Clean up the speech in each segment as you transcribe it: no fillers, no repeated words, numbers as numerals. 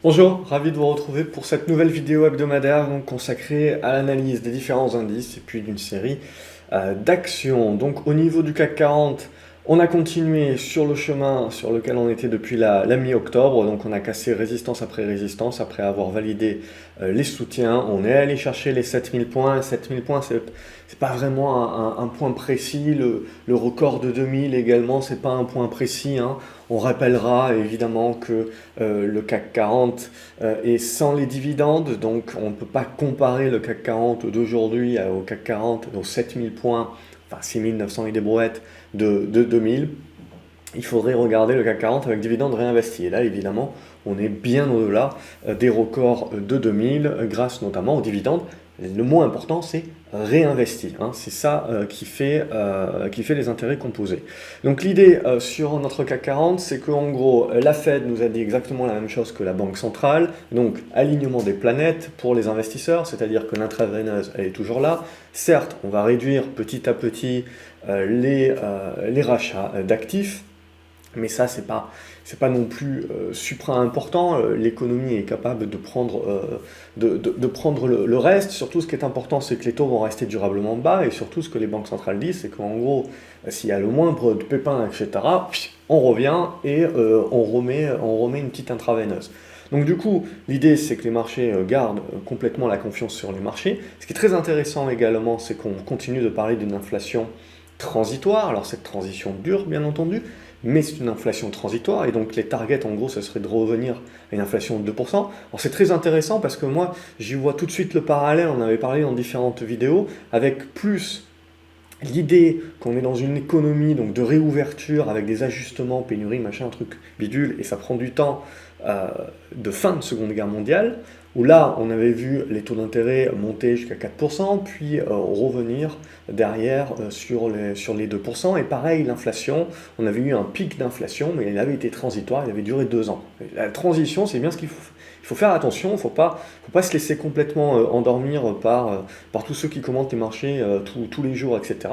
Bonjour, ravi de vous retrouver pour cette nouvelle vidéo hebdomadaire donc, consacrée à l'analyse des différents indices et puis d'une série d'actions. Donc au niveau du CAC 40, on a continué sur le chemin sur lequel on était depuis la mi-octobre. Donc on a cassé résistance après avoir validé les soutiens. On est allé chercher les 7000 points. 7000 points, c'est pas vraiment un point précis. Le record de 2000 également, c'est pas un point précis, hein. On rappellera évidemment que le CAC 40 est sans les dividendes, donc on ne peut pas comparer le CAC 40 d'aujourd'hui au CAC 40, aux 7000 points, enfin 6900 et des brouettes de 2000. Il faudrait regarder le CAC 40 avec dividendes réinvestis. Et là, évidemment, on est bien au-delà des records de 2000, grâce notamment aux dividendes. Le mot important, c'est réinvesti, hein. C'est ça qui fait les intérêts composés. Donc l'idée sur notre CAC 40, c'est qu'en gros, la Fed nous a dit exactement la même chose que la Banque centrale, donc alignement des planètes pour les investisseurs, c'est-à-dire que l'intraveineuse, elle est toujours là. Certes, on va réduire petit à petit les rachats d'actifs, mais ça, c'est pas non plus supra-important. L'économie est capable de prendre, prendre le reste. Surtout, ce qui est important, c'est que les taux vont rester durablement bas. Et surtout, ce que les banques centrales disent, c'est qu'en gros, s'il y a le moindre de pépin, etc., on revient et on remet une petite intraveineuse. Donc du coup, l'idée, c'est que les marchés gardent complètement la confiance sur les marchés. Ce qui est très intéressant également, c'est qu'on continue de parler d'une inflation transitoire. Alors cette transition dure, bien entendu, mais c'est une inflation transitoire, et donc les targets, en gros, ce serait de revenir à une inflation de 2%. Alors c'est très intéressant parce que moi, j'y vois tout de suite le parallèle, on avait parlé dans différentes vidéos, avec plus l'idée qu'on est dans une économie donc, de réouverture avec des ajustements, pénurie, machin, truc bidule, et ça prend du temps de fin de Seconde Guerre mondiale, où là, on avait vu les taux d'intérêt monter jusqu'à 4%, puis revenir derrière sur les 2%. Et pareil, l'inflation, on avait eu un pic d'inflation, mais il avait été transitoire, il avait duré 2 ans. La transition, c'est bien ce qu'il faut. Il faut faire attention, il ne faut pas se laisser complètement endormir par tous ceux qui commentent les marchés tous les jours, etc.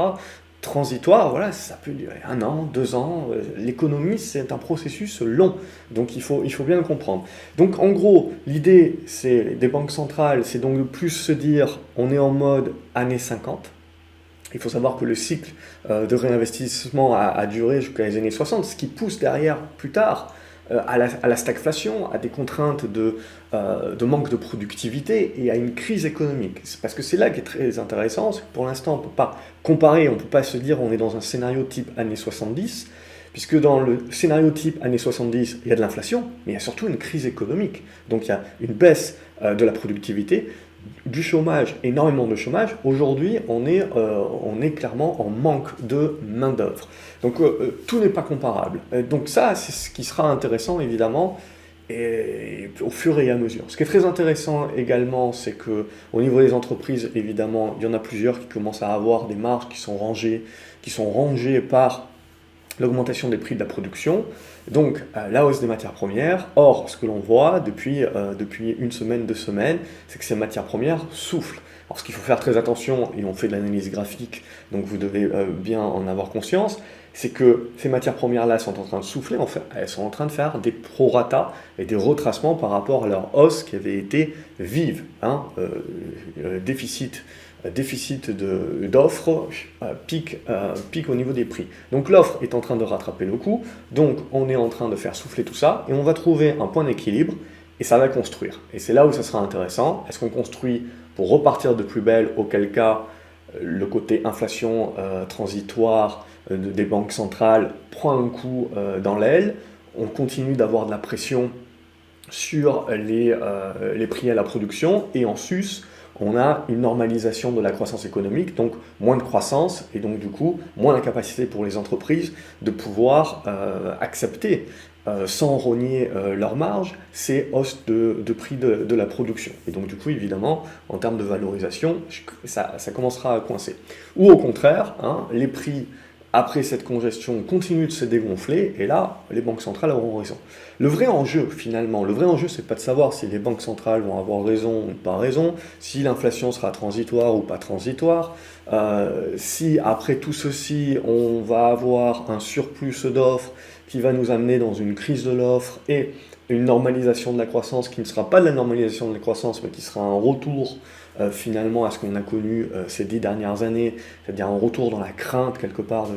Transitoire, voilà, ça peut durer 1 an, 2 ans. L'économie, c'est un processus long, donc il faut bien le comprendre. Donc en gros, l'idée des banques centrales, c'est donc de plus se dire, on est en mode années 50. Il faut savoir que le cycle de réinvestissement a duré jusqu'à les années 60, ce qui pousse derrière, plus tard, à la stagflation, à des contraintes de manque de productivité et à une crise économique. C'est parce que c'est là qui est très intéressant, c'est que pour l'instant on ne peut pas comparer, on ne peut pas se dire on est dans un scénario type années 70, puisque dans le scénario type années 70, il y a de l'inflation, mais il y a surtout une crise économique. Donc il y a une baisse de la productivité, du chômage, énormément de chômage. Aujourd'hui, on est clairement en manque de main-d'œuvre. Donc tout n'est pas comparable. Donc ça, c'est ce qui sera intéressant évidemment et au fur et à mesure. Ce qui est très intéressant également, c'est que au niveau des entreprises, évidemment, il y en a plusieurs qui commencent à avoir des marges qui sont rangées par l'augmentation des prix de la production, donc la hausse des matières premières. Or, ce que l'on voit depuis une semaine, 2 semaines, c'est que ces matières premières soufflent. Alors, ce qu'il faut faire très attention, et on fait de l'analyse graphique, donc vous devez bien en avoir conscience, c'est que ces matières premières-là sont en train de souffler, en fait, elles sont en train de faire des prorata et des retracements par rapport à leur hausse qui avait été vive, hein, déficit d'offres, pic au niveau des prix. Donc l'offre est en train de rattraper le coût, donc on est en train de faire souffler tout ça, et on va trouver un point d'équilibre, et ça va construire. Et c'est là où ça sera intéressant. Est-ce qu'on construit pour repartir de plus belle, auquel cas le côté inflation transitoire des banques centrales prend un coup dans l'aile, on continue d'avoir de la pression sur les prix à la production, et en sus, on a une normalisation de la croissance économique, donc moins de croissance, et donc du coup, moins la capacité pour les entreprises de pouvoir accepter, sans rogner leur marge, ces hausses de prix de la production. Et donc du coup, évidemment, en termes de valorisation, ça commencera à coincer. Ou au contraire, hein, les prix après cette congestion continue de se dégonfler, et là, les banques centrales auront raison. Le vrai enjeu, finalement, c'est pas de savoir si les banques centrales vont avoir raison ou pas raison, si l'inflation sera transitoire ou pas transitoire, si après tout ceci, on va avoir un surplus d'offres qui va nous amener dans une crise de l'offre et une normalisation de la croissance qui ne sera pas de la normalisation de la croissance, mais qui sera un retour finalement à ce qu'on a connu ces 10 dernières années, c'est-à-dire un retour dans la crainte quelque part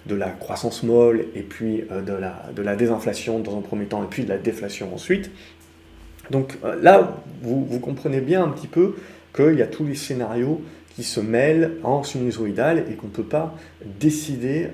de la croissance molle, et puis de la désinflation dans un premier temps, et puis de la déflation ensuite. Donc là, vous comprenez bien un petit peu qu'il y a tous les scénarios qui se mêlent en sinusoïdal et qu'on ne peut pas décider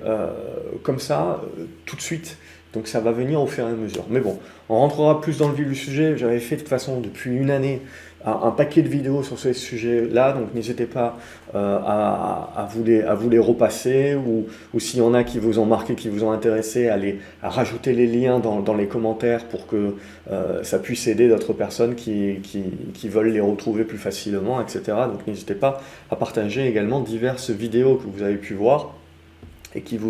comme ça tout de suite. Donc ça va venir au fur et à mesure. Mais bon, on rentrera plus dans le vif du sujet. J'avais fait de toute façon depuis une année un paquet de vidéos sur ce sujet-là, donc n'hésitez pas à vous les repasser, ou s'il y en a qui vous ont marqué, qui vous ont intéressé, à rajouter les liens dans les commentaires pour que ça puisse aider d'autres personnes qui veulent les retrouver plus facilement, etc. Donc n'hésitez pas à partager également diverses vidéos que vous avez pu voir et qui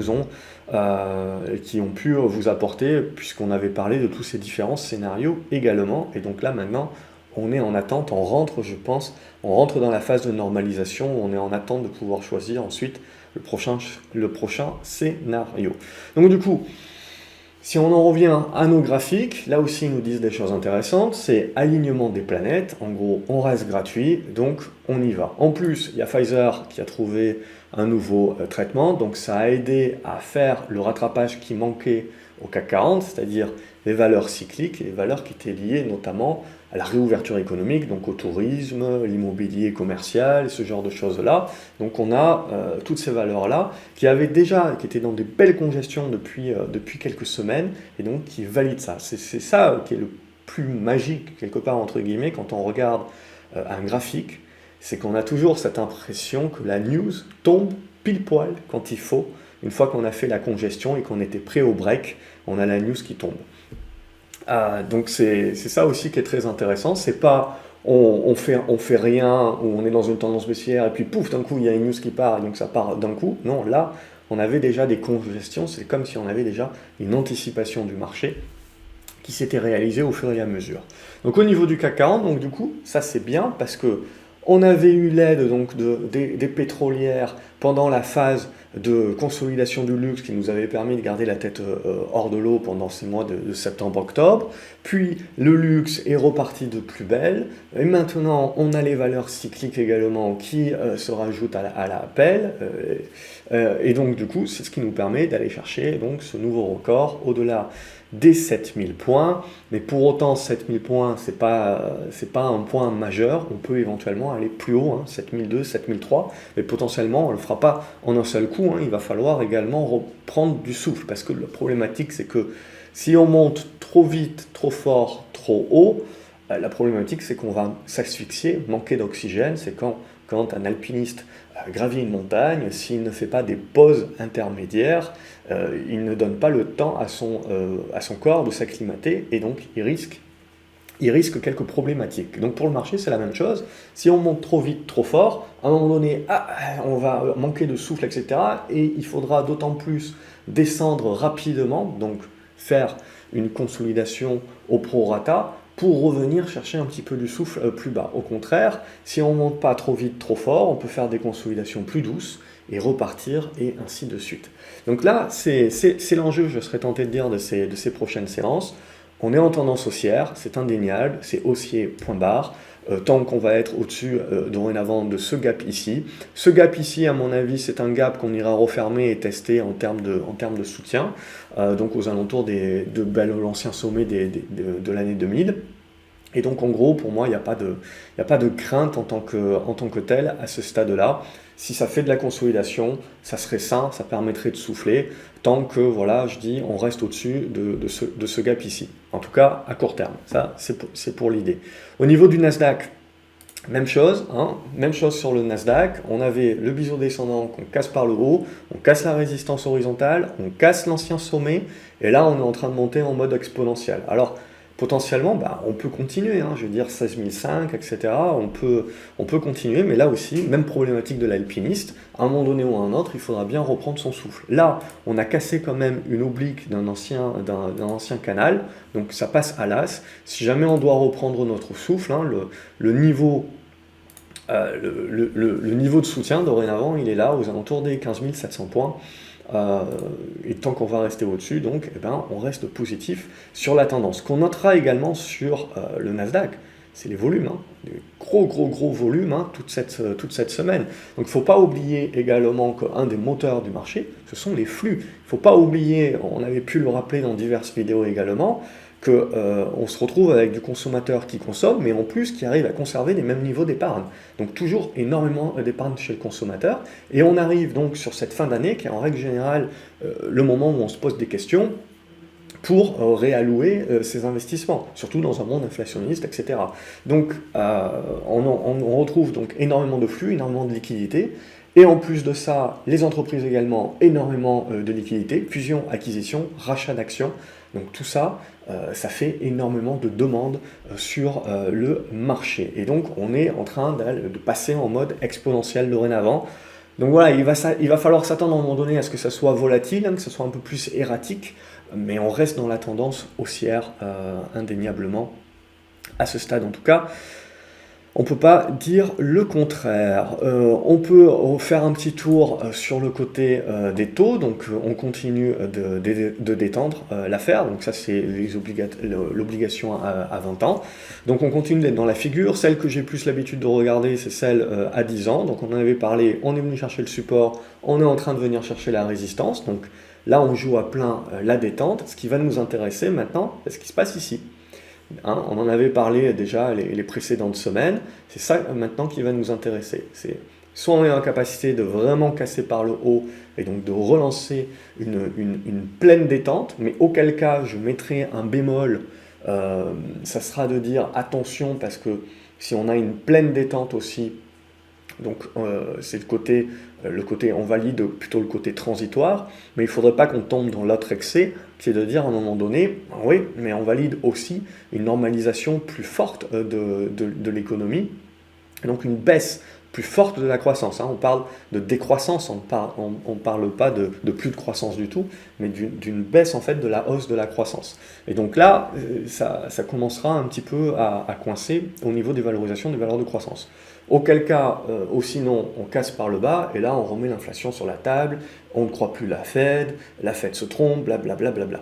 ont pu vous apporter, puisqu'on avait parlé de tous ces différents scénarios également. Et donc là maintenant, on est en attente, on rentre, je pense, on rentre dans la phase de normalisation, on est en attente de pouvoir choisir ensuite le prochain scénario. Donc du coup, si on en revient à nos graphiques, là aussi ils nous disent des choses intéressantes, c'est alignement des planètes, en gros on reste gratuit, donc on y va. En plus, il y a Pfizer qui a trouvé un nouveau traitement, donc ça a aidé à faire le rattrapage qui manquait au CAC 40, c'est-à-dire les valeurs cycliques, et les valeurs qui étaient liées notamment à la réouverture économique, donc au tourisme, l'immobilier commercial, ce genre de choses-là. Donc on a toutes ces valeurs-là qui étaient dans des belles congestions depuis quelques semaines, et donc qui valident ça. C'est ça qui est le plus magique, quelque part, entre guillemets, quand on regarde un graphique, c'est qu'on a toujours cette impression que la news tombe pile poil quand il faut. Une fois qu'on a fait la congestion et qu'on était prêt au break, on a la news qui tombe. Donc c'est ça aussi qui est très intéressant. C'est pas on fait rien, ou on est dans une tendance baissière et puis pouf, d'un coup il y a une news qui part et donc ça part d'un coup. Non, là on avait déjà des congestions, c'est comme si on avait déjà une anticipation du marché qui s'était réalisée au fur et à mesure. Donc au niveau du CAC 40, donc du coup ça c'est bien parce que on avait eu l'aide donc des pétrolières pendant la phase de consolidation du luxe qui nous avait permis de garder la tête hors de l'eau pendant ces mois de septembre-octobre. Puis le luxe est reparti de plus belle. Et maintenant, on a les valeurs cycliques également qui se rajoutent à la pelle. Et donc, du coup, c'est ce qui nous permet d'aller chercher donc, ce nouveau record au-delà des 7000 points, mais pour autant 7000 points, c'est pas un point majeur, on peut éventuellement aller plus haut, hein, 7002, 7003, mais potentiellement on ne le fera pas en un seul coup, hein, il va falloir également reprendre du souffle, parce que la problématique c'est que si on monte trop vite, trop fort, trop haut, la problématique c'est qu'on va s'asphyxier, manquer d'oxygène, c'est quand un alpiniste gravit une montagne, s'il ne fait pas des pauses intermédiaires, il ne donne pas le temps à son corps de s'acclimater, et donc il risque quelques problématiques. Donc pour le marché, c'est la même chose. Si on monte trop vite, trop fort, à un moment donné, on va manquer de souffle, etc. Et il faudra d'autant plus descendre rapidement, donc faire une consolidation au prorata, pour revenir chercher un petit peu du souffle plus bas. Au contraire, si on ne monte pas trop vite, trop fort, on peut faire des consolidations plus douces et repartir, et ainsi de suite. Donc là, c'est l'enjeu, je serais tenté de dire, de ces prochaines séances. On est en tendance haussière, c'est indéniable, c'est haussier point barre, tant qu'on va être au-dessus dorénavant de ce gap ici. Ce gap ici, à mon avis, c'est un gap qu'on ira refermer et tester en termes de soutien, donc aux alentours de l'ancien sommet de l'année 2000. Et donc en gros, pour moi, il n'y a pas de crainte en tant que tel à ce stade-là. Si ça fait de la consolidation, ça serait sain, ça permettrait de souffler, tant que, voilà, je dis, on reste au-dessus de ce gap ici. En tout cas, à court terme. Ça, c'est pour l'idée. Au niveau du Nasdaq, même chose, hein, même chose sur le Nasdaq. On avait le biseau descendant qu'on casse par le haut, on casse la résistance horizontale, on casse l'ancien sommet, et là, on est en train de monter en mode exponentiel. Alors, potentiellement, on peut continuer, hein, je veux dire 16005, etc. On peut continuer, mais là aussi, même problématique de l'alpiniste, à un moment donné ou à un autre, il faudra bien reprendre son souffle. Là, on a cassé quand même une oblique d'un ancien canal, donc ça passe à l'as. Si jamais on doit reprendre notre souffle, hein, le niveau de soutien, dorénavant, il est là, aux alentours des 15 700 points. euh, et tant qu'on va rester au-dessus, donc, eh ben, on reste positif sur la tendance. Ce qu'on notera également sur le Nasdaq, c'est les volumes, hein, des gros volumes, hein, toute cette semaine. Donc il ne faut pas oublier également qu'un des moteurs du marché, ce sont les flux. Il ne faut pas oublier, on avait pu le rappeler dans diverses vidéos également, qu'on se retrouve avec du consommateur qui consomme, mais en plus qui arrive à conserver les mêmes niveaux d'épargne. Donc toujours énormément d'épargne chez le consommateur. Et on arrive donc sur cette fin d'année, qui est en règle générale le moment où on se pose des questions, pour réallouer ces investissements, surtout dans un monde inflationniste, etc. Donc on retrouve donc énormément de flux, énormément de liquidités, et en plus de ça, les entreprises également, énormément de liquidités, fusion, acquisition, rachat d'actions, donc tout ça, ça fait énormément de demandes sur le marché. Et donc on est en train de passer en mode exponentiel dorénavant. Donc voilà, il va falloir s'attendre à un moment donné à ce que ça soit volatile, hein, que ce soit un peu plus erratique, mais on reste dans la tendance haussière indéniablement, à ce stade en tout cas. On ne peut pas dire le contraire. On peut faire un petit tour sur le côté des taux, donc on continue de détendre l'affaire, donc ça c'est l'obligation à 20 ans. Donc on continue d'être dans la figure, celle que j'ai plus l'habitude de regarder c'est celle à 10 ans, donc on en avait parlé, on est venu chercher le support, on est en train de venir chercher la résistance, donc là on joue à plein la détente. Ce qui va nous intéresser maintenant, c'est ce qui se passe ici. Hein, on en avait parlé déjà les précédentes semaines, c'est ça maintenant qui va nous intéresser. C'est soit on est en capacité de vraiment casser par le haut et donc de relancer une pleine détente, mais auquel cas je mettrai un bémol, ça sera de dire attention parce que si on a une pleine détente aussi, donc c'est le côté, on valide plutôt le côté transitoire, mais il ne faudrait pas qu'on tombe dans l'autre excès, qui est de dire à un moment donné, oui, mais on valide aussi une normalisation plus forte de l'économie, donc une baisse plus forte de la croissance. Hein. On parle de décroissance, on ne parle pas de plus de croissance du tout, mais d'une baisse en fait de la hausse de la croissance. Et donc là, ça commencera un petit peu à coincer au niveau des valorisations des valeurs de croissance. Auquel cas, ou sinon, on casse par le bas, et là, on remet l'inflation sur la table, on ne croit plus la Fed se trompe, blablabla.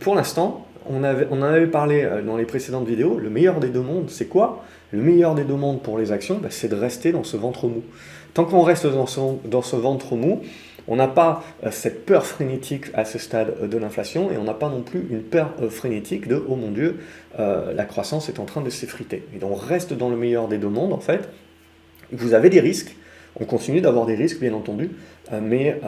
Pour l'instant, on en avait parlé dans les précédentes vidéos, le meilleur des deux mondes, c'est quoi? Le meilleur des deux mondes pour les actions, c'est de rester dans ce ventre mou. Tant qu'on reste dans ce ventre mou, on n'a pas cette peur frénétique à ce stade de l'inflation et on n'a pas non plus une peur frénétique de « oh mon Dieu, la croissance est en train de s'effriter ». Et donc on reste dans le meilleur des deux mondes en fait. Vous avez des risques, on continue d'avoir des risques bien entendu, mais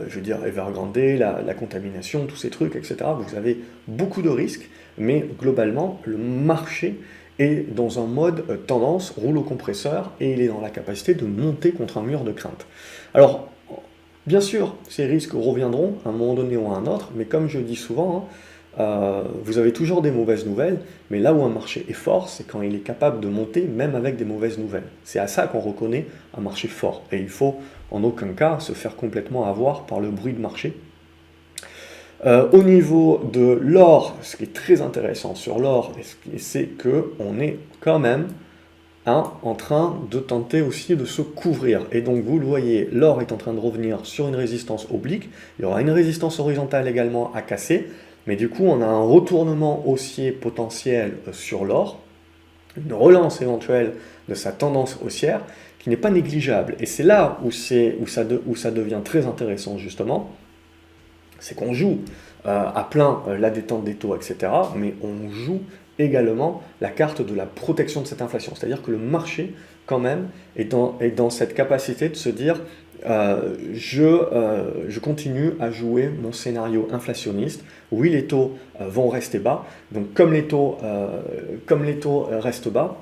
je veux dire Evergrande, la contamination, tous ces trucs, etc. Vous avez beaucoup de risques, mais globalement le marché est dans un mode tendance, rouleau compresseur, et il est dans la capacité de monter contre un mur de crainte. Alors, bien sûr, ces risques reviendront à un moment donné ou à un autre, mais comme je dis souvent, vous avez toujours des mauvaises nouvelles, mais là où un marché est fort, c'est quand il est capable de monter même avec des mauvaises nouvelles. C'est à ça qu'on reconnaît un marché fort, et il faut en aucun cas se faire complètement avoir par le bruit de marché. Au niveau de l'or, ce qui est très intéressant sur l'or, c'est qu'on est quand même en train de tenter aussi de se couvrir. Et donc vous le voyez, l'or est en train de revenir sur une résistance oblique, il y aura une résistance horizontale également à casser, mais du coup on a un retournement haussier potentiel sur l'or, une relance éventuelle de sa tendance haussière qui n'est pas négligeable. Et c'est là où ça devient très intéressant justement, c'est qu'on joue à plein la détente des taux, etc., mais on joue également la carte de la protection de cette inflation. C'est-à-dire que le marché, quand même, est dans cette capacité de se dire je continue à jouer mon scénario inflationniste. Oui, les taux vont rester bas. Donc, comme les taux restent bas,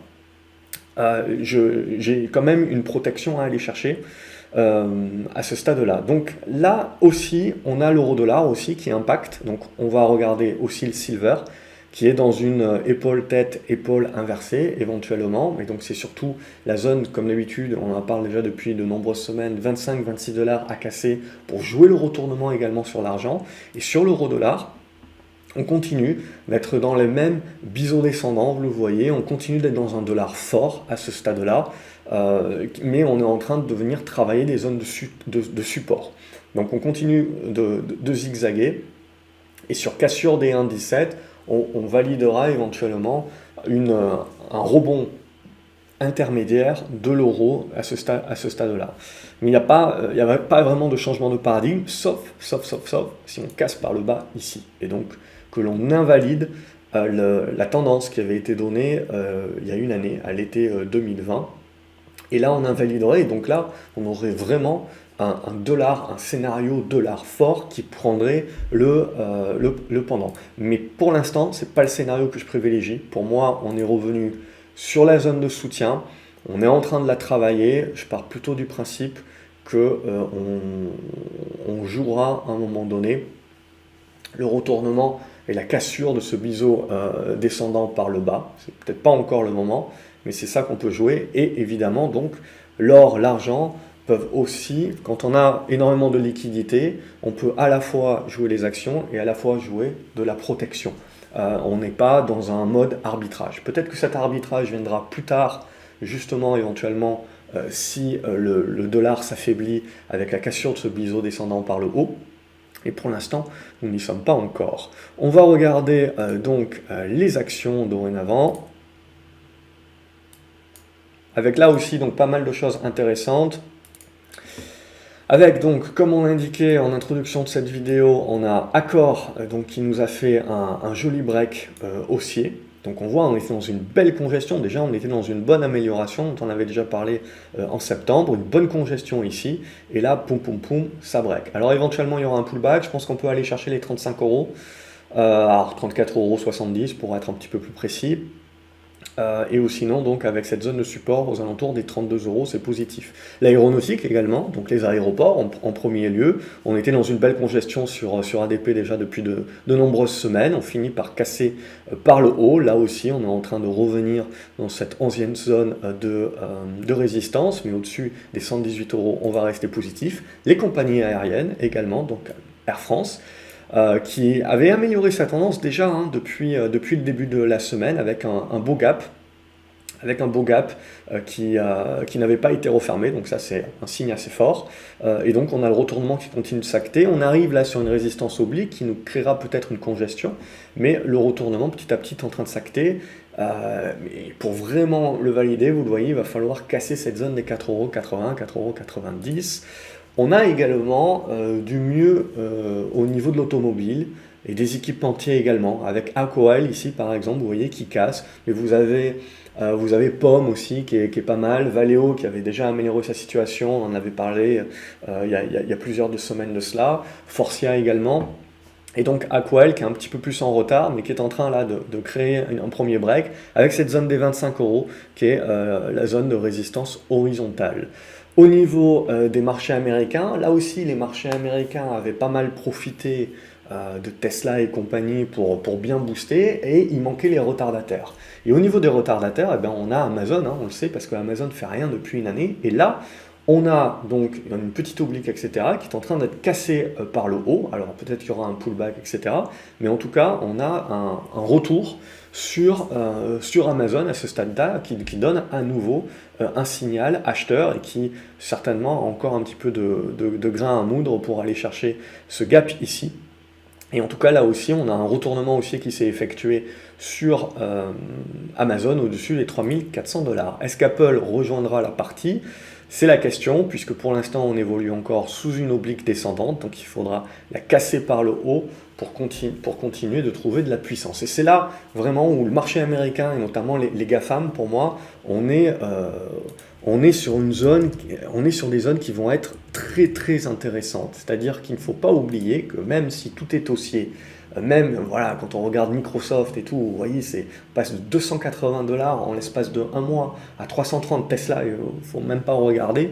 j'ai quand même une protection à aller chercher à ce stade-là. Donc là aussi, on a l'euro-dollar aussi qui impacte. Donc on va regarder aussi le silver qui est dans une épaule-tête, épaule inversée éventuellement. Et donc c'est surtout la zone, comme d'habitude, on en parle déjà depuis de nombreuses semaines, 25-26 $ à casser pour jouer le retournement également sur l'argent. Et sur l'euro-dollar, on continue d'être dans les mêmes biseaux descendants, vous le voyez, on continue d'être dans un dollar fort à ce stade-là, mais on est en train de venir travailler des zones de support. Donc on continue de zigzaguer, et sur cassure des 1,17, on validera éventuellement un rebond intermédiaire de l'euro à ce stade-là. Mais il n'y a pas vraiment de changement de paradigme, sauf si on casse par le bas ici. Et donc que l'on invalide la tendance qui avait été donnée il y a une année, à l'été 2020. Et là, on invaliderait, et donc là, on aurait vraiment un scénario dollar fort qui prendrait le pendant. Mais pour l'instant, ce n'est pas le scénario que je privilégie. Pour moi, on est revenu sur la zone de soutien, on est en train de la travailler. Je pars plutôt du principe que on jouera à un moment donné le retournement et la cassure de ce biseau descendant par le bas. C'est peut-être pas encore le moment, mais c'est ça qu'on peut jouer. Et évidemment, donc, l'or, l'argent peuvent aussi, quand on a énormément de liquidités, on peut à la fois jouer les actions et à la fois jouer de la protection. On n'est pas dans un mode arbitrage. Peut-être que cet arbitrage viendra plus tard, justement, éventuellement, si le dollar s'affaiblit avec la cassure de ce biseau descendant par le haut. Et pour l'instant, nous n'y sommes pas encore. On va regarder donc les actions dorénavant, avec là aussi donc pas mal de choses intéressantes. Avec donc, comme on l'indiquait en introduction de cette vidéo, on a Accor donc, qui nous a fait un joli break haussier. Donc on voit, on était dans une belle congestion, déjà on était dans une bonne amélioration, dont on avait déjà parlé en septembre, une bonne congestion ici, et là, poum poum poum, ça break. Alors éventuellement il y aura un pullback, je pense qu'on peut aller chercher les 35 €, alors 34,70 € pour être un petit peu plus précis. Et ou sinon, donc, avec cette zone de support aux alentours des 32 €, c'est positif. L'aéronautique également, donc les aéroports en premier lieu. On était dans une belle congestion sur ADP déjà depuis de nombreuses semaines. On finit par casser par le haut. Là aussi, on est en train de revenir dans cette 11e zone de résistance, mais au-dessus des 118 €, on va rester positif. Les compagnies aériennes également, donc Air France, qui avait amélioré sa tendance déjà depuis le début de la semaine avec un beau gap, qui n'avait pas été refermé, donc ça c'est un signe assez fort. Et donc on a le retournement qui continue de s'acter. On arrive là sur une résistance oblique qui nous créera peut-être une congestion, mais le retournement petit à petit est en train de s'acter. Mais pour vraiment le valider, vous le voyez, il va falloir casser cette zone des 4,80 €, 4,90 €. On a également du mieux au niveau de l'automobile et des équipementiers également, avec ACOEL ici par exemple, vous voyez, qui casse. Mais vous avez Pomme aussi qui est pas mal, Valeo qui avait déjà amélioré sa situation, on en avait parlé il y a plusieurs semaines de cela, Forcia également. Et donc ACOEL qui est un petit peu plus en retard, mais qui est en train là de créer un premier break avec cette zone des 25 € qui est la zone de résistance horizontale. Au niveau des marchés américains, là aussi les marchés américains avaient pas mal profité de Tesla et compagnie pour bien booster, et il manquait les retardataires. Et au niveau des retardataires, eh bien, on a Amazon, on le sait parce que Amazon ne fait rien depuis une année, et là on a donc une petite oblique, etc., qui est en train d'être cassée par le haut. Alors peut-être qu'il y aura un pullback, etc., mais en tout cas on a un retour sur Amazon à ce stade-là qui donne à nouveau un signal acheteur et qui certainement a encore un petit peu de grain à moudre pour aller chercher ce gap ici. Et en tout cas là aussi on a un retournement haussier qui s'est effectué sur Amazon au-dessus des 3400 $. Est-ce qu'Apple rejoindra la partie ? C'est la question, puisque pour l'instant on évolue encore sous une oblique descendante, donc il faudra la casser par le haut pour continuer de trouver de la puissance. Et c'est là vraiment où le marché américain, et notamment les GAFAM, pour moi, on est sur des zones qui vont être très très intéressantes. C'est-à-dire qu'il ne faut pas oublier que même si tout est haussier, même voilà, quand on regarde Microsoft et tout, vous voyez, on passe de 280 $ en l'espace de un mois à 330 Tesla, il ne faut même pas regarder.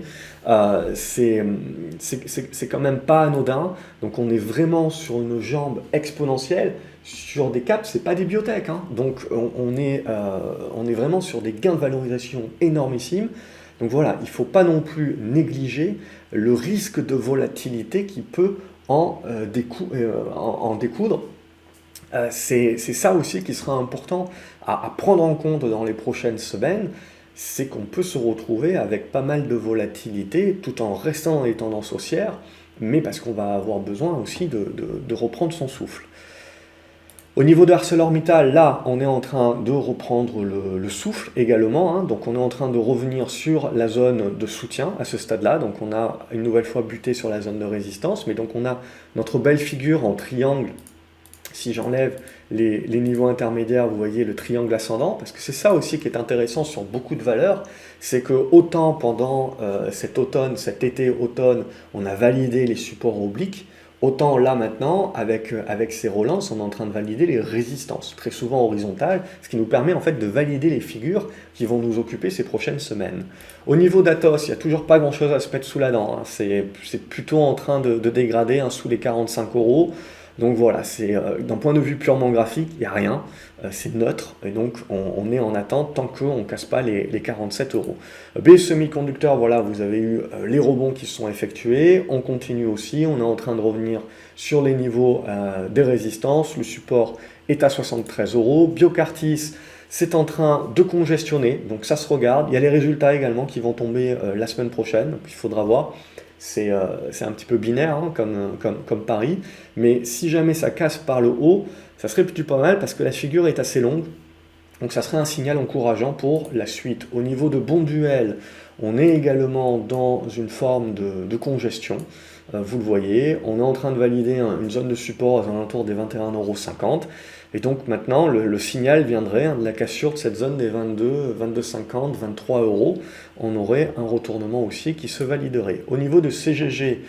C'est quand même pas anodin. Donc on est vraiment sur une jambe exponentielle. Sur des caps, c'est pas des biotech, donc on est vraiment sur des gains de valorisation énormissimes. Donc voilà, il ne faut pas non plus négliger le risque de volatilité qui peut en découdre. C'est ça aussi qui sera important à prendre en compte dans les prochaines semaines, c'est qu'on peut se retrouver avec pas mal de volatilité tout en restant dans les tendances haussières. mais parce qu'on va avoir besoin aussi de reprendre son souffle. Au niveau de ArcelorMittal, là, on est en train de reprendre le souffle également, hein. Donc on est en train de revenir sur la zone de soutien à ce stade-là, donc on a une nouvelle fois buté sur la zone de résistance, mais donc on a notre belle figure en triangle. Si j'enlève les niveaux intermédiaires, vous voyez le triangle ascendant, parce que c'est ça aussi qui est intéressant sur beaucoup de valeurs, c'est que autant pendant cet été-automne, on a validé les supports obliques, autant là maintenant, avec ces relances, on est en train de valider les résistances, très souvent horizontales, ce qui nous permet en fait de valider les figures qui vont nous occuper ces prochaines semaines. Au niveau d'Atos, il n'y a toujours pas grand chose à se mettre sous la dent, hein. C'est plutôt en train de dégrader, hein, sous les 45 euros. Donc voilà, d'un point de vue purement graphique, il n'y a rien, c'est neutre, et donc on est en attente tant qu'on ne casse pas les 47 euros. BE Semiconductor, voilà, vous avez eu les rebonds qui se sont effectués, on continue aussi, on est en train de revenir sur les niveaux des résistances, le support est à 73 euros. Biocartis, c'est en train de congestionner, donc ça se regarde, il y a les résultats également qui vont tomber la semaine prochaine, donc il faudra voir. C'est un petit peu binaire, hein, comme pari, mais si jamais ça casse par le haut, ça serait plutôt pas mal parce que la figure est assez longue, donc ça serait un signal encourageant pour la suite. Au niveau de Bonduelle, on est également dans une forme de congestion, vous le voyez, on est en train de valider une zone de support aux alentours des 21,50 €, et donc maintenant le signal viendrait, hein, de la cassure de cette zone des 22, 22,50, 23 euros, on aurait un retournement haussier qui se validerait. Au niveau de CGG,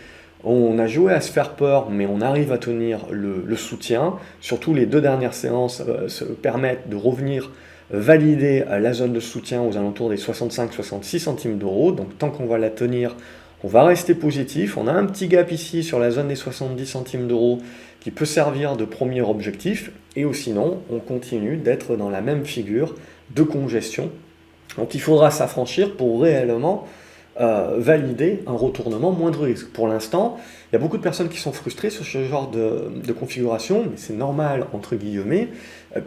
on a joué à se faire peur, mais on arrive à tenir le soutien. Surtout les deux dernières séances se permettent de revenir valider la zone de soutien aux alentours des 65-66 centimes d'euros. Donc tant qu'on va la tenir, on va rester positif. On a un petit gap ici sur la zone des 70 centimes d'euros qui peut servir de premier objectif. Et sinon, on continue d'être dans la même figure de congestion. Donc il faudra s'affranchir pour réellement valider un retournement moins de risque. Pour l'instant, il y a beaucoup de personnes qui sont frustrées sur ce genre de configuration, mais c'est normal, entre guillemets,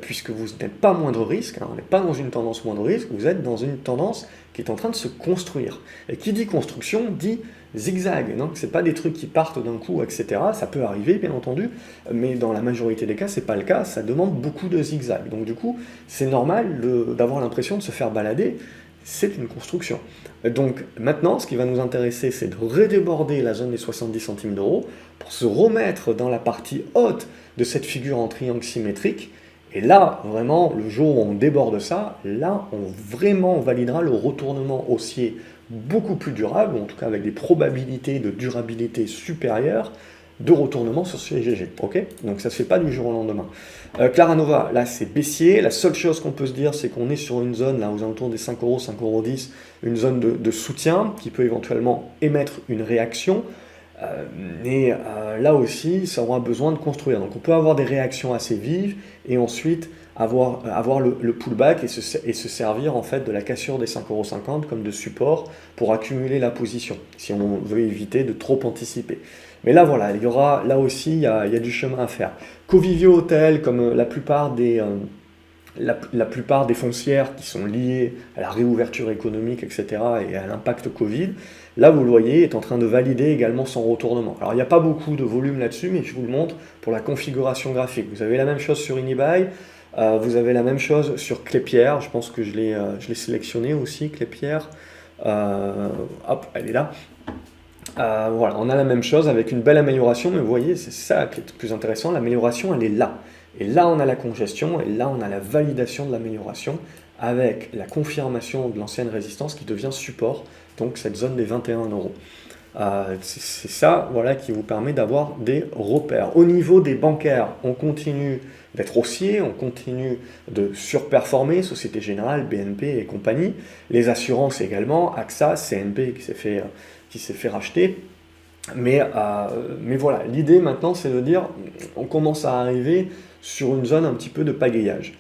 puisque vous n'êtes pas moindre risque, hein, on n'est pas dans une tendance moindre risque, vous êtes dans une tendance qui est en train de se construire. Et qui dit construction, dit zigzag, donc c'est pas des trucs qui partent d'un coup, etc. Ça peut arriver, bien entendu, mais dans la majorité des cas, c'est pas le cas, ça demande beaucoup de zigzag. Donc du coup, c'est normal d'avoir l'impression de se faire balader, c'est une construction. Donc maintenant, ce qui va nous intéresser, c'est de redéborder la zone des 70 centimes d'euros pour se remettre dans la partie haute de cette figure en triangle symétrique. Et là, vraiment, le jour où on déborde ça, là, on validera le retournement haussier beaucoup plus durable, ou en tout cas avec des probabilités de durabilité supérieures, de retournement sur CGG, ok? Donc ça ne se fait pas du jour au lendemain. Claranova, là c'est baissier, la seule chose qu'on peut se dire, c'est qu'on est sur une zone, là aux alentours des 5 euros, 5,10 €, une zone de soutien, qui peut éventuellement émettre une réaction, mais là aussi, ça aura besoin de construire. Donc on peut avoir des réactions assez vives, et ensuite avoir le pullback et se servir en fait de la cassure des 5,50 € comme de support pour accumuler la position, si on veut éviter de trop anticiper. Mais là voilà, il y aura là aussi il y a du chemin à faire. Covivio Hôtel, comme la plupart des foncières qui sont liées à la réouverture économique, etc., et à l'impact Covid, là vous le voyez, est en train de valider également son retournement. Alors il n'y a pas beaucoup de volume là-dessus, mais je vous le montre pour la configuration graphique. Vous avez la même chose sur Unibail, vous avez la même chose sur Clépierre, je pense que je l'ai sélectionné aussi, Clépierre. Hop, elle est là. Voilà, on a la même chose avec une belle amélioration, mais vous voyez, c'est ça qui est le plus intéressant, l'amélioration elle est là. Et là on a la congestion, et là on a la validation de l'amélioration avec la confirmation de l'ancienne résistance qui devient support, donc cette zone des 21 euros. C'est ça, voilà, qui vous permet d'avoir des repères. Au niveau des bancaires, on continue d'être haussier, on continue de surperformer, Société Générale, BNP et compagnie, les assurances également, AXA, CNP qui s'est fait racheter. Mais voilà, l'idée maintenant c'est de dire, on commence à arriver sur une zone un petit peu de pagayage.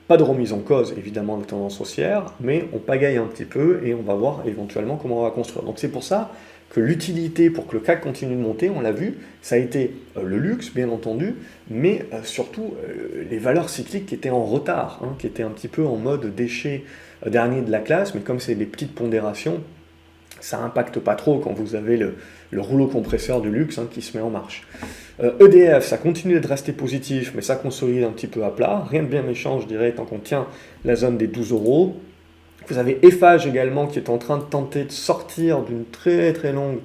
Pas de remise en cause évidemment de tendance haussière, mais on pagaille un petit peu et on va voir éventuellement comment on va construire. Donc c'est pour ça que l'utilité pour que le CAC continue de monter, on l'a vu, ça a été le luxe bien entendu, mais surtout les valeurs cycliques qui étaient en retard, qui étaient un petit peu en mode déchet dernier de la classe, mais comme c'est des petites pondérations, ça impacte pas trop quand vous avez le rouleau compresseur de luxe qui se met en marche. EDF, ça continue de rester positif, mais ça consolide un petit peu à plat. Rien de bien méchant, je dirais, tant qu'on tient la zone des 12 euros. Vous avez Eiffage également qui est en train de tenter de sortir d'une très très longue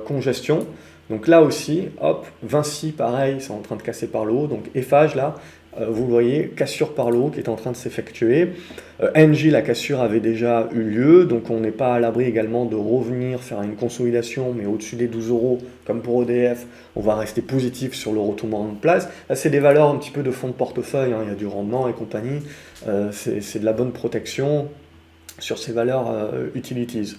congestion. Donc là aussi, hop, Vinci, pareil, c'est en train de casser par le haut. Donc Eiffage, là, vous voyez, cassure par le haut qui est en train de s'effectuer. Engie, la cassure avait déjà eu lieu, donc on n'est pas à l'abri également de revenir faire une consolidation, mais au-dessus des 12 euros, comme pour EDF, on va rester positif sur le retournement de place. Là, c'est des valeurs un petit peu de fonds de portefeuille, il y a du rendement et compagnie, c'est de la bonne protection sur ces valeurs utilities.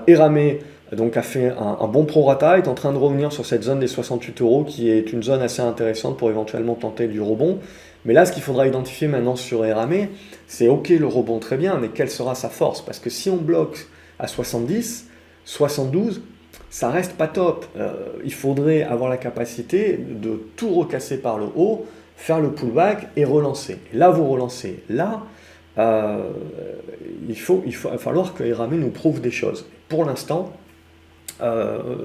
Eramé donc a fait un bon prorata, est en train de revenir sur cette zone des 68 euros qui est une zone assez intéressante pour éventuellement tenter du rebond. Mais là, ce qu'il faudra identifier maintenant sur Eramé, c'est ok le rebond très bien, mais quelle sera sa force? Parce que si on bloque à 70, 72, ça reste pas top. Il faudrait avoir la capacité de tout recasser par le haut, faire le pullback et relancer. Et là, vous relancez. Là, il va falloir que Eramé nous prouve des choses. Pour l'instant,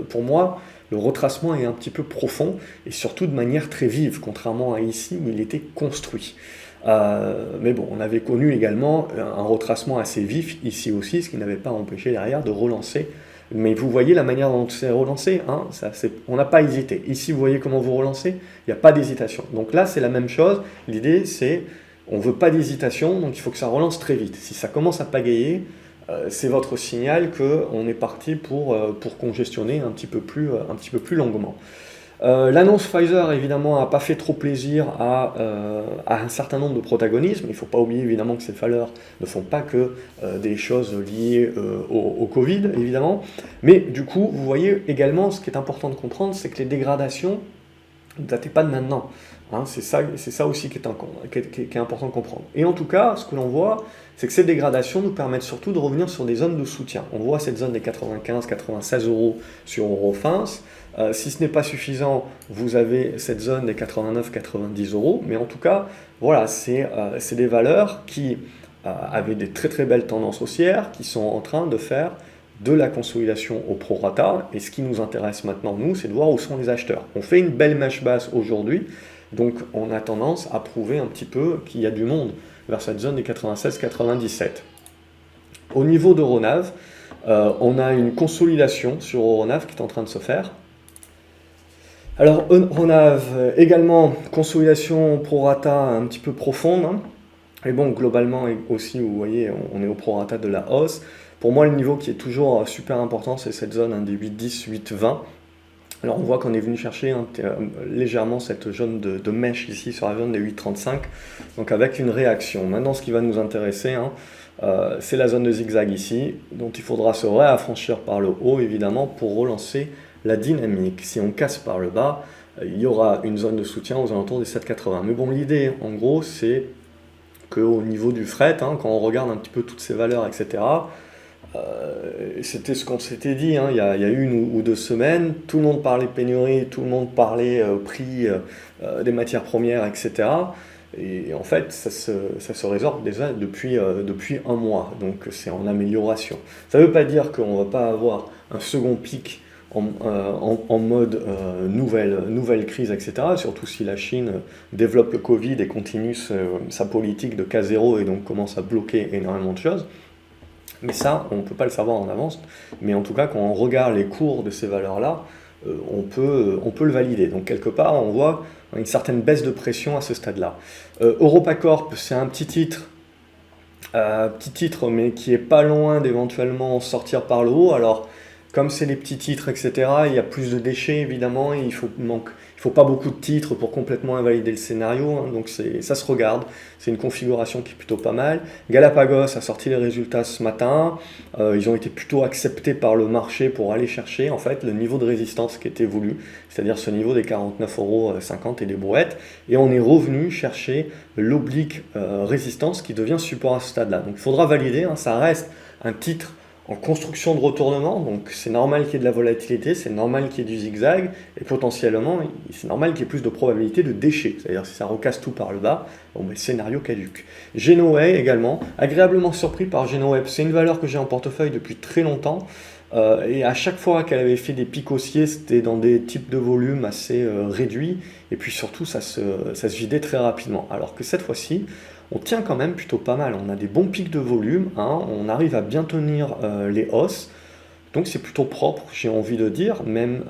pour moi, le retracement est un petit peu profond et surtout de manière très vive, contrairement à ici où il était construit. Mais bon, on avait connu également un retracement assez vif ici aussi, ce qui n'avait pas empêché derrière de relancer. Mais vous voyez la manière dont c'est relancé, on n'a pas hésité. Ici, vous voyez comment vous relancez, il n'y a pas d'hésitation. Donc là, c'est la même chose. L'idée, c'est on ne veut pas d'hésitation, donc il faut que ça relance très vite. Si ça commence à pagayer, c'est votre signal qu'on est parti pour congestionner un petit peu plus longuement. L'annonce Pfizer, évidemment, n'a pas fait trop plaisir à un certain nombre de protagonistes. Il ne faut pas oublier, évidemment, que ces valeurs ne font pas que des choses liées au Covid, évidemment. Mais du coup, vous voyez également, ce qui est important de comprendre, c'est que les dégradations ne dataient pas de maintenant. C'est ça aussi qui est important de comprendre. Et en tout cas, ce que l'on voit, c'est que ces dégradations nous permettent surtout de revenir sur des zones de soutien. On voit cette zone des 95-96 euros sur Eurofins. Si ce n'est pas suffisant, vous avez cette zone des 89-90 euros. Mais en tout cas, voilà, c'est des valeurs qui avaient des très très belles tendances haussières, qui sont en train de faire de la consolidation au prorata. Et ce qui nous intéresse maintenant, nous, c'est de voir où sont les acheteurs. On fait une belle mèche basse aujourd'hui. Donc on a tendance à prouver un petit peu qu'il y a du monde vers cette zone des 96-97. Au niveau d'Euronav, on a une consolidation sur Euronav qui est en train de se faire. Alors Euronav, également consolidation prorata un petit peu profonde. Et bon, globalement aussi, vous voyez, on est au prorata de la hausse. Pour moi, le niveau qui est toujours super important, c'est cette zone des 8,10, 8,20. Alors on voit qu'on est venu chercher légèrement cette zone de mèche ici sur la zone des 8,35, donc avec une réaction. Maintenant, ce qui va nous intéresser, c'est la zone de zigzag ici, dont il faudra se réaffranchir par le haut, évidemment, pour relancer la dynamique. Si on casse par le bas, il y aura une zone de soutien aux alentours des 7,80. Mais bon, l'idée, en gros, c'est qu'au niveau du fret, quand on regarde un petit peu toutes ces valeurs, etc., c'était ce qu'on s'était dit il y a une ou deux semaines, tout le monde parlait pénurie, tout le monde parlait prix des matières premières, etc. Et en fait, ça se résorbe déjà depuis un mois, donc c'est en amélioration. Ça ne veut pas dire qu'on ne va pas avoir un second pic en mode nouvelle crise, etc. Surtout si la Chine développe le Covid et continue sa politique de cas zéro et donc commence à bloquer énormément de choses. Mais ça, on ne peut pas le savoir en avance, mais en tout cas, quand on regarde les cours de ces valeurs-là, on peut le valider. Donc quelque part, on voit une certaine baisse de pression à ce stade-là. EuropaCorp, c'est un petit titre, mais qui est pas loin d'éventuellement sortir par le haut. Alors, comme c'est des petits titres, etc., il y a plus de déchets, évidemment, et il faut pas beaucoup de titres pour complètement invalider le scénario, donc ça se regarde, c'est une configuration qui est plutôt pas mal. Galapagos a sorti les résultats ce matin, ils ont été plutôt acceptés par le marché pour aller chercher, en fait, le niveau de résistance qui était voulu, c'est-à-dire ce niveau des 49,50 € et des brouettes, et on est revenu chercher l'oblique résistance qui devient support à ce stade-là. Donc il faudra valider, ça reste un titre en construction de retournement, donc c'est normal qu'il y ait de la volatilité, c'est normal qu'il y ait du zigzag, et potentiellement, c'est normal qu'il y ait plus de probabilité de déchet, c'est-à-dire si ça recasse tout par le bas, scénario caduc. Genoway également, agréablement surpris par Genoway, c'est une valeur que j'ai en portefeuille depuis très longtemps, et à chaque fois qu'elle avait fait des pics haussiers, c'était dans des types de volumes assez réduits, et puis surtout ça se vidait très rapidement. Alors que cette fois-ci, on tient quand même plutôt pas mal, on a des bons pics de volume, hein, on arrive à bien tenir les hausses, donc c'est plutôt propre, j'ai envie de dire, même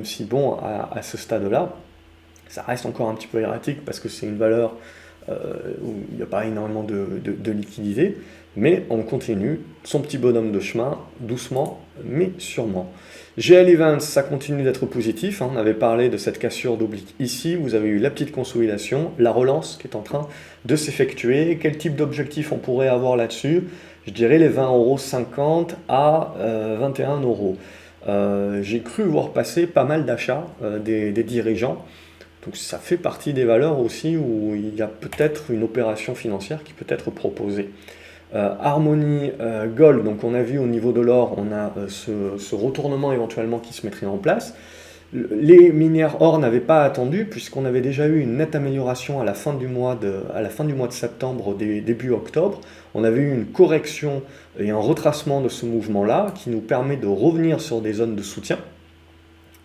si bon, à ce stade-là, ça reste encore un petit peu erratique parce que c'est une valeur où il n'y a pas énormément de liquidité, mais on continue son petit bonhomme de chemin, doucement mais sûrement. GL Events, ça continue d'être positif, hein, on avait parlé de cette cassure d'oblique ici, vous avez eu la petite consolidation, la relance qui est en train de s'effectuer. Quel type d'objectif on pourrait avoir là-dessus? Je dirais les 20,50 € à 21 €. J'ai cru voir passer pas mal d'achats des dirigeants. Donc ça fait partie des valeurs aussi où il y a peut-être une opération financière qui peut être proposée. Harmony Gold, donc on a vu au niveau de l'or, on a ce retournement éventuellement qui se mettrait en place. Les minières or n'avaient pas attendu puisqu'on avait déjà eu une nette amélioration à la fin du mois de septembre, début octobre. On avait eu une correction et un retracement de ce mouvement-là qui nous permet de revenir sur des zones de soutien.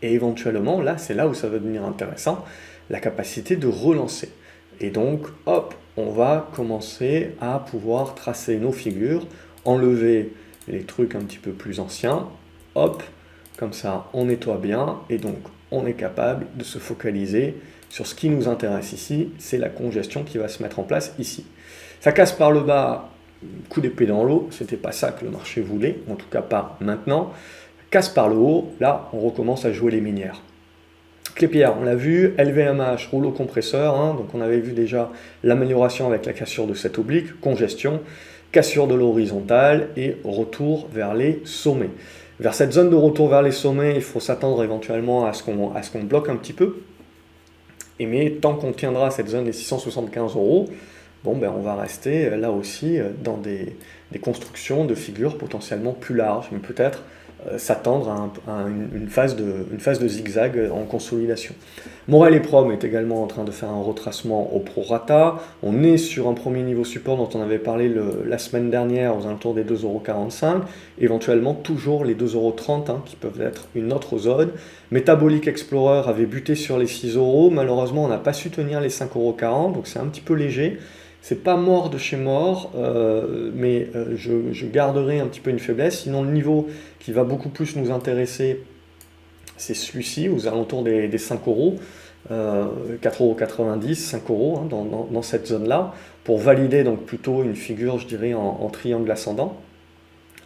Et éventuellement, là, c'est là où ça va devenir intéressant, la capacité de relancer. Et donc, hop, on va commencer à pouvoir tracer nos figures, enlever les trucs un petit peu plus anciens, hop, comme ça, on nettoie bien, et donc on est capable de se focaliser sur ce qui nous intéresse ici, c'est la congestion qui va se mettre en place ici. Ça casse par le bas, coup d'épée dans l'eau, c'était pas ça que le marché voulait, en tout cas pas maintenant. Casse par le haut, là on recommence à jouer les minières. Clépierre, on l'a vu, LVMH, rouleau compresseur, hein, donc on avait vu déjà l'amélioration avec la cassure de cette oblique, congestion, cassure de l'horizontale et retour vers les sommets. Vers cette zone de retour vers les sommets, il faut s'attendre éventuellement à ce qu'on bloque un petit peu. Mais tant qu'on tiendra cette zone des 675 €, bon, ben on va rester là aussi dans des constructions de figures potentiellement plus larges, mais peut-être s'attendre à une phase de zigzag en consolidation. Morel et Prom est également en train de faire un retracement au prorata. On est sur un premier niveau support dont on avait parlé la semaine dernière aux alentours des 2,45 €, éventuellement toujours les 2,30 € hein, qui peuvent être une autre zone. Metabolic Explorer avait buté sur les 6 €, malheureusement on n'a pas su tenir les 5,40 €, donc c'est un petit peu léger. C'est pas mort de chez mort, mais je garderai un petit peu une faiblesse. Sinon, le niveau qui va beaucoup plus nous intéresser, c'est celui-ci, aux alentours des 5 €, 4,90 €, 5 € hein, dans cette zone-là, pour valider donc plutôt une figure, je dirais, en triangle ascendant,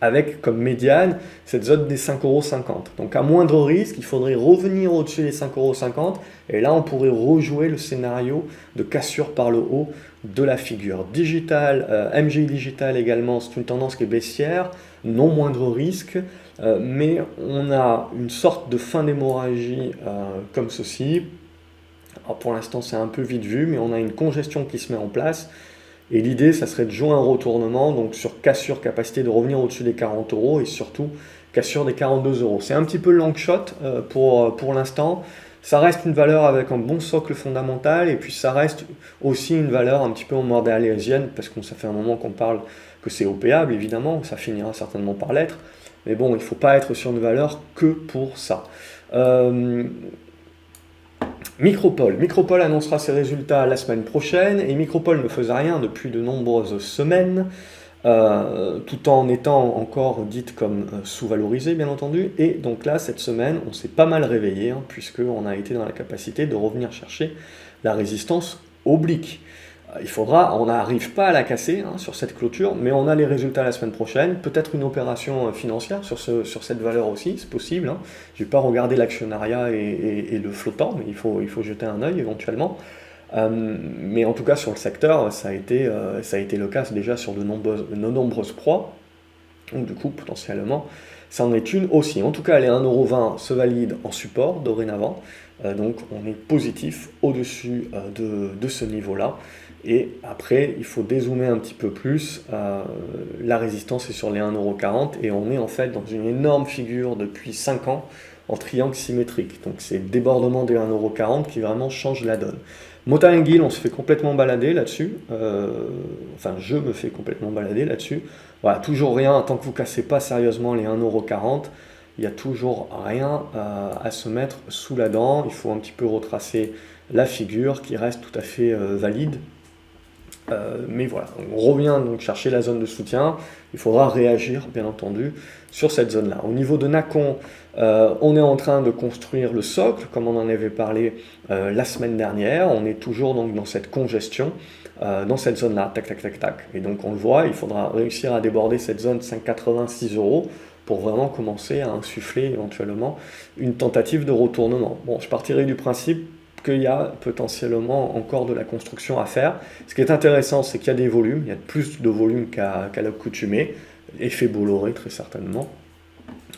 avec comme médiane cette zone des 5,50 €. Donc à moindre risque, il faudrait revenir au-dessus des 5,50 €, et là on pourrait rejouer le scénario de cassure par le haut de la figure. Digital, MGI Digital également, c'est une tendance qui est baissière, non moindre risque, mais on a une sorte de fin d'hémorragie comme ceci. Alors pour l'instant c'est un peu vite vu, mais on a une congestion qui se met en place. Et l'idée, ça serait de jouer un retournement, donc sur cassure, capacité de revenir au-dessus des 40 € et surtout cassure des 42 €. C'est un petit peu long shot pour l'instant. Ça reste une valeur avec un bon socle fondamental et puis ça reste aussi une valeur un petit peu en mode alésienne parce que ça fait un moment qu'on parle que c'est opéable, évidemment, ça finira certainement par l'être. Mais bon, il ne faut pas être sur une valeur que pour ça. Micropole annoncera ses résultats la semaine prochaine, et Micropole ne faisait rien depuis de nombreuses semaines, tout en étant encore dite comme sous-valorisée, bien entendu. Et donc là, cette semaine, on s'est pas mal réveillé, hein, puisqu'on a été dans la capacité de revenir chercher la résistance oblique. On n'arrive pas à la casser hein, sur cette clôture, mais on a les résultats la semaine prochaine, peut-être une opération financière sur cette valeur aussi, c'est possible. Hein. Je ne vais pas regarder l'actionnariat et le flottant, mais il faut jeter un œil éventuellement. Mais en tout cas sur le secteur, ça a été le cas déjà sur de nombreuses proies, donc du coup potentiellement ça en est une aussi. En tout cas les 1,20 € se valident en support dorénavant, donc on est positif au-dessus de ce niveau-là. Et après, il faut dézoomer un petit peu plus, la résistance est sur les 1,40 € et on est en fait dans une énorme figure depuis 5 ans en triangle symétrique. Donc c'est le débordement des 1,40 € qui vraiment change la donne. Motard&Gill, on se fait complètement balader là-dessus. Enfin, je me fais complètement balader là-dessus. Voilà, toujours rien, tant que vous cassez pas sérieusement les 1,40 €, il n'y a toujours rien à se mettre sous la dent. Il faut un petit peu retracer la figure qui reste tout à fait valide. Mais voilà, on revient donc chercher la zone de soutien. Il faudra réagir, bien entendu, sur cette zone-là. Au niveau de Nakon, on est en train de construire le socle, comme on en avait parlé la semaine dernière. On est toujours donc dans cette congestion, dans cette zone-là, tac, tac, tac, tac. Et donc on le voit, il faudra réussir à déborder cette zone 5,86 € pour vraiment commencer à insuffler éventuellement une tentative de retournement. Bon, je partirai du principe qu'il y a potentiellement encore de la construction à faire. Ce qui est intéressant, c'est qu'il y a des volumes, il y a plus de volume qu'à l'accoutumée, effet Bolloré très certainement.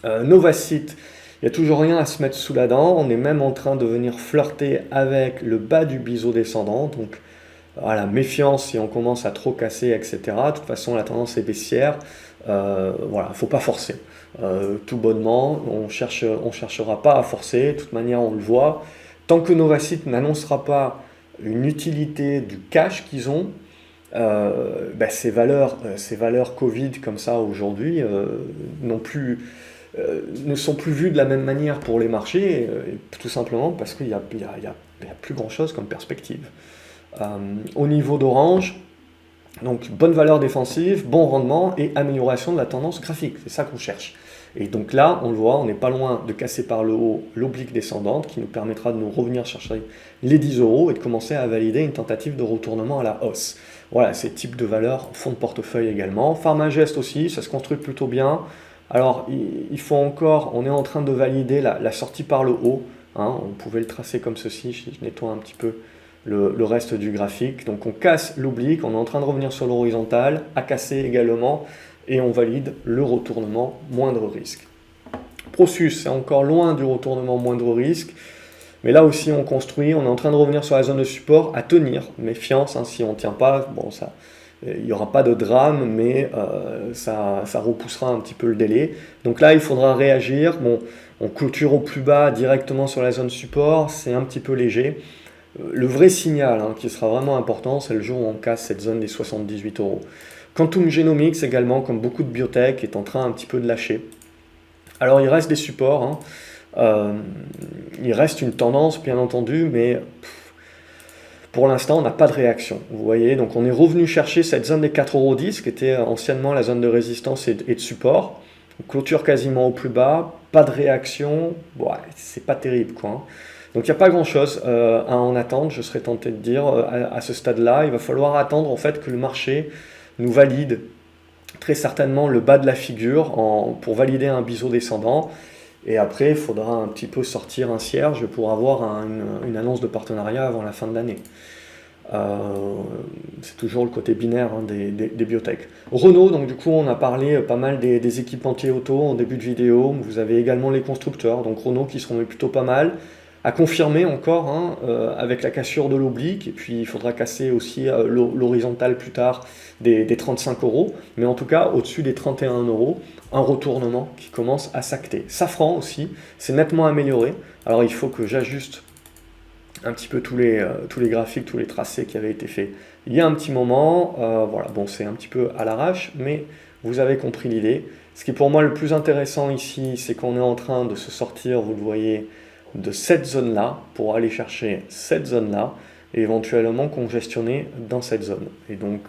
Novacite, il n'y a toujours rien à se mettre sous la dent, on est même en train de venir flirter avec le bas du biseau descendant, donc voilà, méfiance si on commence à trop casser, etc. De toute façon, la tendance est baissière, voilà, il ne faut pas forcer. Tout bonnement, on cherchera pas à forcer, de toute manière on le voit. Tant que Novacite n'annoncera pas une utilité du cash qu'ils ont, ces valeurs Covid comme ça aujourd'hui ne sont plus vues de la même manière pour les marchés, tout simplement parce qu'il n'y a plus grand-chose comme perspective. Au niveau d'Orange, donc bonne valeur défensive, bon rendement et amélioration de la tendance graphique, c'est ça qu'on cherche. Et donc là, on le voit, on n'est pas loin de casser par le haut l'oblique descendante qui nous permettra de nous revenir chercher les 10 € et de commencer à valider une tentative de retournement à la hausse. Voilà, ces types de valeurs, fonds de portefeuille également. Pharmagest aussi, ça se construit plutôt bien. Alors, il faut encore, on est en train de valider la sortie par le haut. Hein, on pouvait le tracer comme ceci, je nettoie un petit peu le reste du graphique. Donc on casse l'oblique, on est en train de revenir sur l'horizontale, à casser également, et on valide le retournement moindre risque. Prosus, c'est encore loin du retournement moindre risque, mais là aussi on construit, on est en train de revenir sur la zone de support à tenir. Méfiance, hein, si on ne tient pas, bon, il n'y aura pas de drame, mais ça repoussera un petit peu le délai. Donc là, il faudra réagir. Bon, on clôture au plus bas directement sur la zone support, c'est un petit peu léger. Le vrai signal qui sera vraiment important, c'est le jour où on casse cette zone des 78 €. Quantum Genomics également, comme beaucoup de biotech, est en train un petit peu de lâcher. Alors il reste des supports, il reste une tendance bien entendu, mais pour l'instant on n'a pas de réaction. Vous voyez, donc on est revenu chercher cette zone des 4,10 € qui était anciennement la zone de résistance et de support. On clôture quasiment au plus bas, pas de réaction, ouais, c'est pas terrible quoi. Donc il n'y a pas grand-chose à en attendre, je serais tenté de dire, à ce stade-là. Il va falloir attendre en fait que le marché nous valide très certainement le bas de la figure pour valider un biseau descendant. Et après, il faudra un petit peu sortir un cierge pour avoir une annonce de partenariat avant la fin de l'année. C'est toujours le côté binaire des biotech. Renault, donc du coup on a parlé pas mal des équipementiers auto en début de vidéo. Vous avez également les constructeurs, donc Renault qui se remet plutôt pas mal. À confirmer encore avec la cassure de l'oblique, et puis il faudra casser aussi l'horizontale plus tard des 35 €, mais en tout cas au-dessus des 31 €, un retournement qui commence à s'acter. Safran aussi, c'est nettement amélioré. Alors il faut que j'ajuste un petit peu tous les graphiques, tous les tracés qui avaient été faits il y a un petit moment. Voilà, bon, c'est un petit peu à l'arrache, mais vous avez compris l'idée. Ce qui est pour moi le plus intéressant ici, c'est qu'on est en train de se sortir, vous le voyez, de cette zone-là pour aller chercher cette zone-là et éventuellement congestionner dans cette zone. Et donc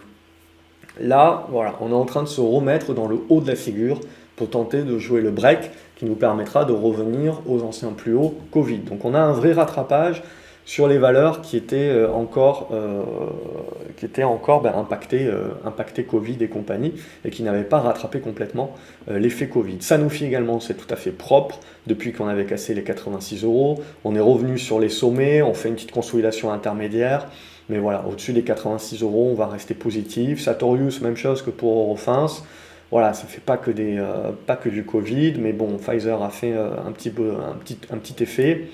là, voilà, on est en train de se remettre dans le haut de la figure pour tenter de jouer le break qui nous permettra de revenir aux anciens plus hauts Covid. Donc on a un vrai rattrapage sur les valeurs qui étaient encore impactées Covid et compagnie, et qui n'avaient pas rattrapé complètement l'effet Covid. Sanofi également, c'est tout à fait propre, depuis qu'on avait cassé les 86 €, on est revenu sur les sommets, on fait une petite consolidation intermédiaire, mais voilà, au-dessus des 86 €, on va rester positif. Sartorius, même chose que pour Eurofins. Voilà, ça ne fait pas que du Covid, mais bon, Pfizer a fait un petit effet.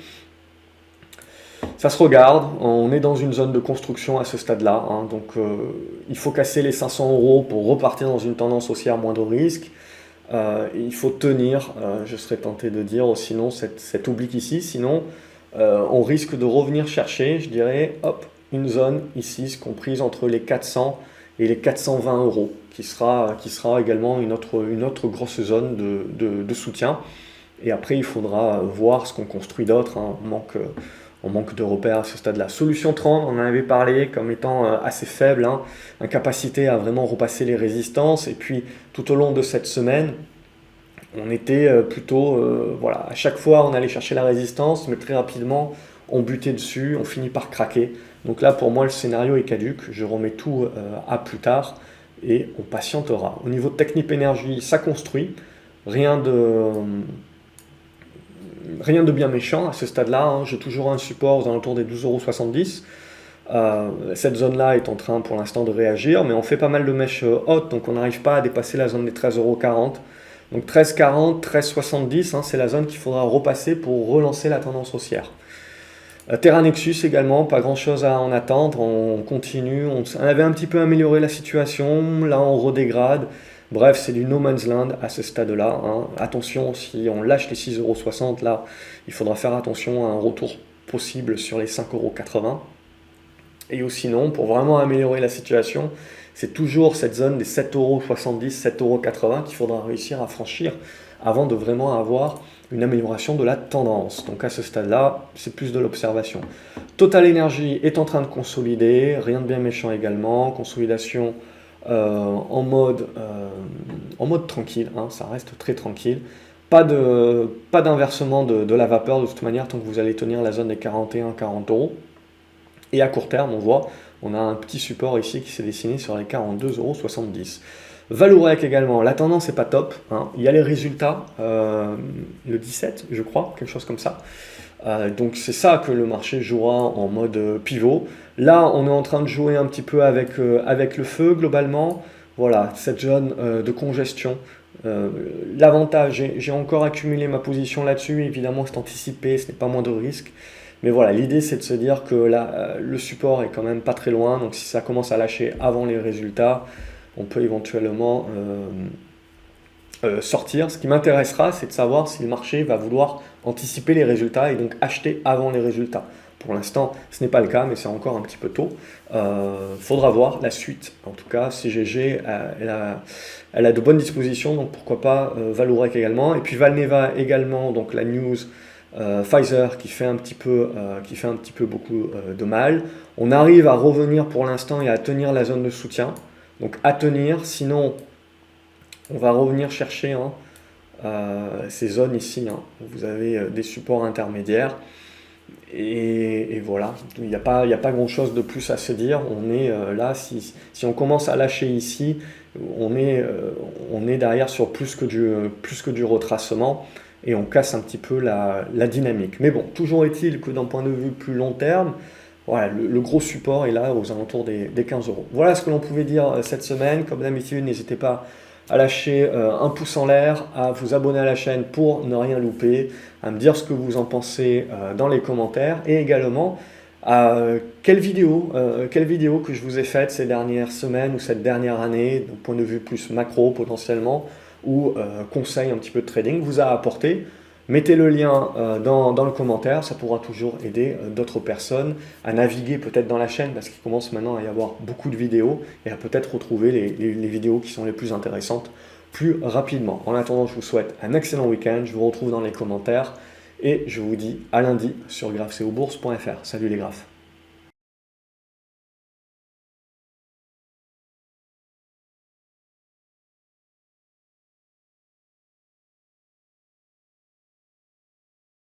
Ça se regarde, on est dans une zone de construction à ce stade-là, donc il faut casser les 500 € pour repartir dans une tendance haussière moindre risque. Il faut tenir, je serais tenté de dire, sinon cet oblique ici, sinon on risque de revenir chercher, je dirais, hop, une zone ici comprise entre les 400 et les 420 euros, qui sera également une autre grosse zone de soutien. Et après, il faudra voir ce qu'on construit d'autre, hein. On manque de repères à ce stade-là. Solution 30, on en avait parlé comme étant assez faible, hein, incapacité à vraiment repasser les résistances. Et puis, tout au long de cette semaine, on était plutôt, voilà, à chaque fois, on allait chercher la résistance, mais très rapidement, on butait dessus, on finit par craquer. Donc là, pour moi, le scénario est caduque. Je remets tout à plus tard et on patientera. Au niveau de Technip Energies, ça construit. Rien de bien méchant à ce stade-là, hein. J'ai toujours un support aux alentours des 12,70 €. Cette zone-là est en train pour l'instant de réagir, mais on fait pas mal de mèches hautes, donc on n'arrive pas à dépasser la zone des 13,40 €. Donc 13,40, 13,70, hein, c'est la zone qu'il faudra repasser pour relancer la tendance haussière. Terra Nexus également, pas grand chose à en attendre, on continue, on avait un petit peu amélioré la situation, là on redégrade. Bref, c'est du no man's land à ce stade-là, hein. Attention, si on lâche les 6,60 €, là, il faudra faire attention à un retour possible sur les 5,80 €. Et ou sinon, pour vraiment améliorer la situation, c'est toujours cette zone des 7,70 €, 7,80 € qu'il faudra réussir à franchir avant de vraiment avoir une amélioration de la tendance. Donc à ce stade-là, c'est plus de l'observation. Total Energy est en train de consolider, rien de bien méchant également, consolidation en mode tranquille, hein, ça reste très tranquille. Pas d'inversement de la vapeur de toute manière tant que vous allez tenir la zone des 41-40 €. Et à court terme, on a un petit support ici qui s'est dessiné sur les 42,70 €. Valourec également, la tendance n'est pas top, hein. Il y a les résultats le 17, je crois, quelque chose comme ça. Donc c'est ça que le marché jouera en mode pivot. Là, on est en train de jouer un petit peu avec le feu globalement. Voilà, cette zone de congestion. L'avantage, j'ai encore accumulé ma position là-dessus, évidemment c'est anticipé, ce n'est pas moins de risque. Mais voilà, l'idée c'est de se dire que là, le support est quand même pas très loin, donc si ça commence à lâcher avant les résultats, on peut éventuellement sortir. Ce qui m'intéressera, c'est de savoir si le marché va vouloir anticiper les résultats et donc acheter avant les résultats. Pour l'instant, ce n'est pas le cas, mais c'est encore un petit peu tôt. Faudra voir la suite. En tout cas, CGG, elle a de bonnes dispositions, donc pourquoi pas Valourec également. Et puis Valneva également, donc la news Pfizer qui fait un petit peu beaucoup de mal. On arrive à revenir pour l'instant et à tenir la zone de soutien. Donc à tenir, sinon on va revenir chercher, hein, ces zones ici, hein, où vous avez des supports intermédiaires. Et voilà, il n'y a pas grand chose de plus à se dire. On est là, si on commence à lâcher ici, on est derrière sur plus que du retracement et on casse un petit peu la dynamique. Mais bon, toujours est-il que d'un point de vue plus long terme, voilà, le gros support est là aux alentours des 15 €. Voilà ce que l'on pouvait dire cette semaine. Comme d'habitude, n'hésitez pas à lâcher un pouce en l'air, à vous abonner à la chaîne pour ne rien louper, à me dire ce que vous en pensez dans les commentaires et également quelle vidéo que je vous ai faite ces dernières semaines ou cette dernière année, d'un point de vue plus macro potentiellement, ou conseil un petit peu de trading vous a apporté. Mettez le lien dans le commentaire, ça pourra toujours aider d'autres personnes à naviguer peut-être dans la chaîne parce qu'il commence maintenant à y avoir beaucoup de vidéos et à peut-être retrouver les vidéos qui sont les plus intéressantes plus rapidement. En attendant, je vous souhaite un excellent week-end, je vous retrouve dans les commentaires et je vous dis à lundi sur graphcobourse.fr. Salut les graphes.